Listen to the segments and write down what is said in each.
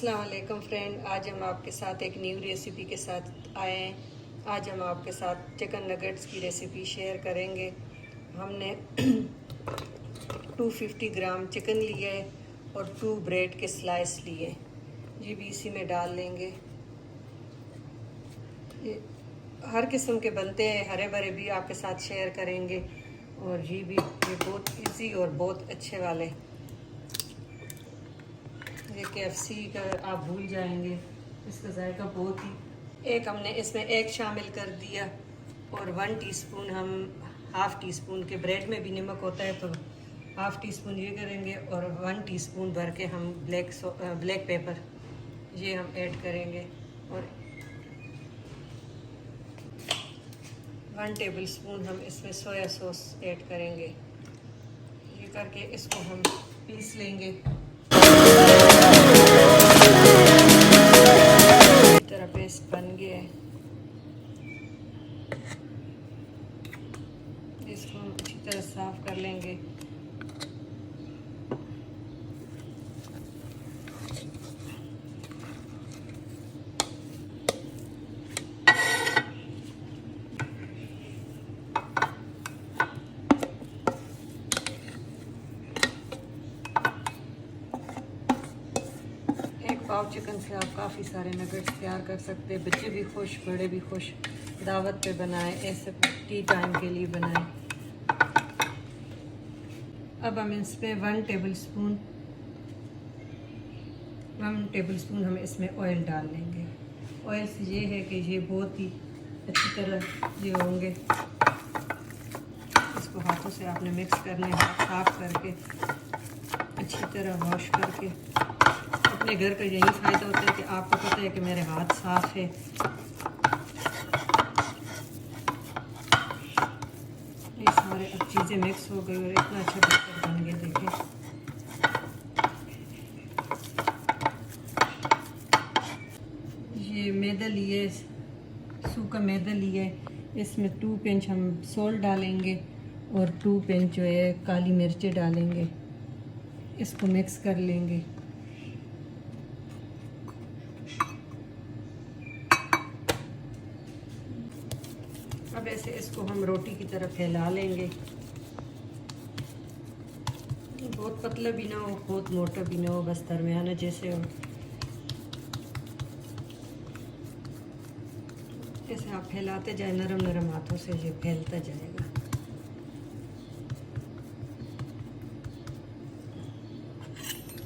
अस्सलाम वालेकुम फ्रेंड, आज हम आपके साथ एक न्यू रेसिपी के साथ आए हैं। आज हम आपके साथ चिकन नगेट्स की रेसिपी शेयर करेंगे। हमने 250 ग्राम चिकन लिए और 2 ब्रेड के स्लाइस लिए जी भी इसी में डाल लेंगे। ये हर किस्म के बनते हैं, हरे भरे भी आपके साथ शेयर करेंगे और ये भी ये बहुत इजी और बहुत अच्छे वाले। ये KFC का आप भूल जाएंगे, इसका जायका बहुत ही। एक हमने इसमें एग शामिल कर दिया और 1 टीस्पून, हम हाफ़ टी स्पून के ब्रेड में भी नमक होता है तो हाफ़ टी स्पून ये करेंगे और 1 टीस्पून भर के हम ब्लैक पेपर ये हम ऐड करेंगे और 1 टेबल स्पून हम इसमें सोया सॉस ऐड करेंगे। ये करके इसको हम पीस लेंगे। तरह पेस्ट बन गया है, इसको हम अच्छी तरह साफ कर लेंगे। पाव चिकन से आप काफ़ी सारे नगेट्स तैयार कर सकते हैं। बच्चे भी खुश, बड़े भी खुश। दावत पे बनाएं, ऐसे टी टाइम के लिए बनाएं। अब हम इसमें 1 टेबल स्पून हम इसमें ऑयल डाल लेंगे। ऑयल से ये है कि ये बहुत ही अच्छी तरह ये होंगे। इसको हाथों से आपने मिक्स करने हैं, साफ करके अच्छी तरह वॉश करके। अपने घर का यही फ़ायदा होता है कि आपको पता है कि मेरे हाथ साफ़ है। ये सारे अब चीज़ें मिक्स हो गई और इतना अच्छा बैटर बन गया। देखिए ये मैदा लिए, सूखा मैदा लिए, इसमें 2 पिंच हम सॉल्ट डालेंगे और 2 पिंच जो है काली मिर्चें डालेंगे। इसको मिक्स कर लेंगे। अब ऐसे इसको हम रोटी की तरह फैला लेंगे। बहुत पतला भी ना हो, बहुत मोटा भी ना हो, बस दरमियाना जैसे हो। ऐसे आप फैलाते जाए, नरम नरम हाथों से ये फैलता जाएगा।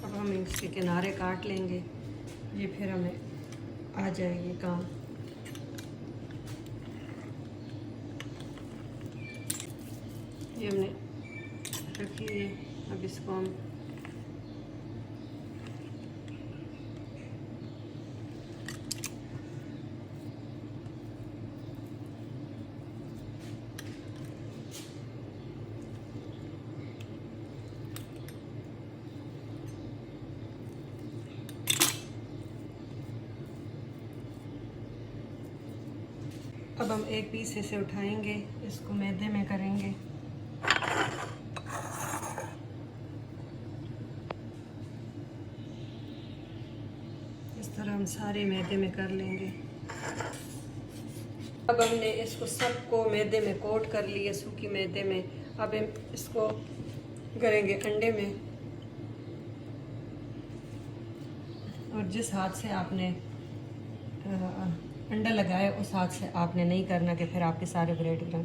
अब हम इसके किनारे काट लेंगे, ये फिर हमें आ जाएगी काम। ये हमने रखी है, अब इसको हम अब हम एक पीस ऐसे उठाएंगे, इसको मैदे में करेंगे। इस तरह हम सारे मैदे में कर लेंगे। अब हमने इसको सबको मैदे में कोट कर लिया, सूखी मैदे में। अब हम इसको करेंगे अंडे में, और जिस हाथ से आपने अंडा लगाया उस हाथ से आपने नहीं करना कि फिर आपके सारे ब्रेड क्रम,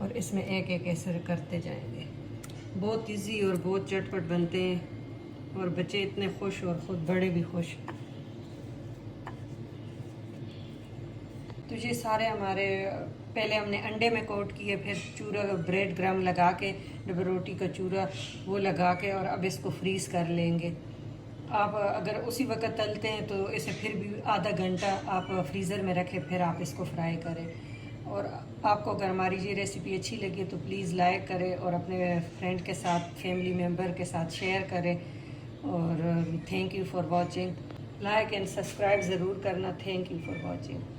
और इसमें एक एक ऐसे करते जाएंगे। बहुत इजी और बहुत चटपट बनते हैं और बच्चे इतने खुश और ख़ुद बड़े भी खुश। तो ये सारे हमारे पहले हमने अंडे में कोट किए, फिर चूरा ब्रेड क्रम लगा के, डबल रोटी का चूरा वो लगा के, और अब इसको फ्रीज़ कर लेंगे। आप अगर उसी वक्त तलते हैं तो इसे फिर भी आधा घंटा आप फ्रीज़र में रखें, फिर आप इसको फ्राई करें। और आपको अगर हमारी ये रेसिपी अच्छी लगी तो प्लीज़ लाइक करें और अपने फ्रेंड के साथ, फैमिली मेम्बर के साथ शेयर करें। और thank you for watching. Like and subscribe ज़रूर करना। Thank you for watching.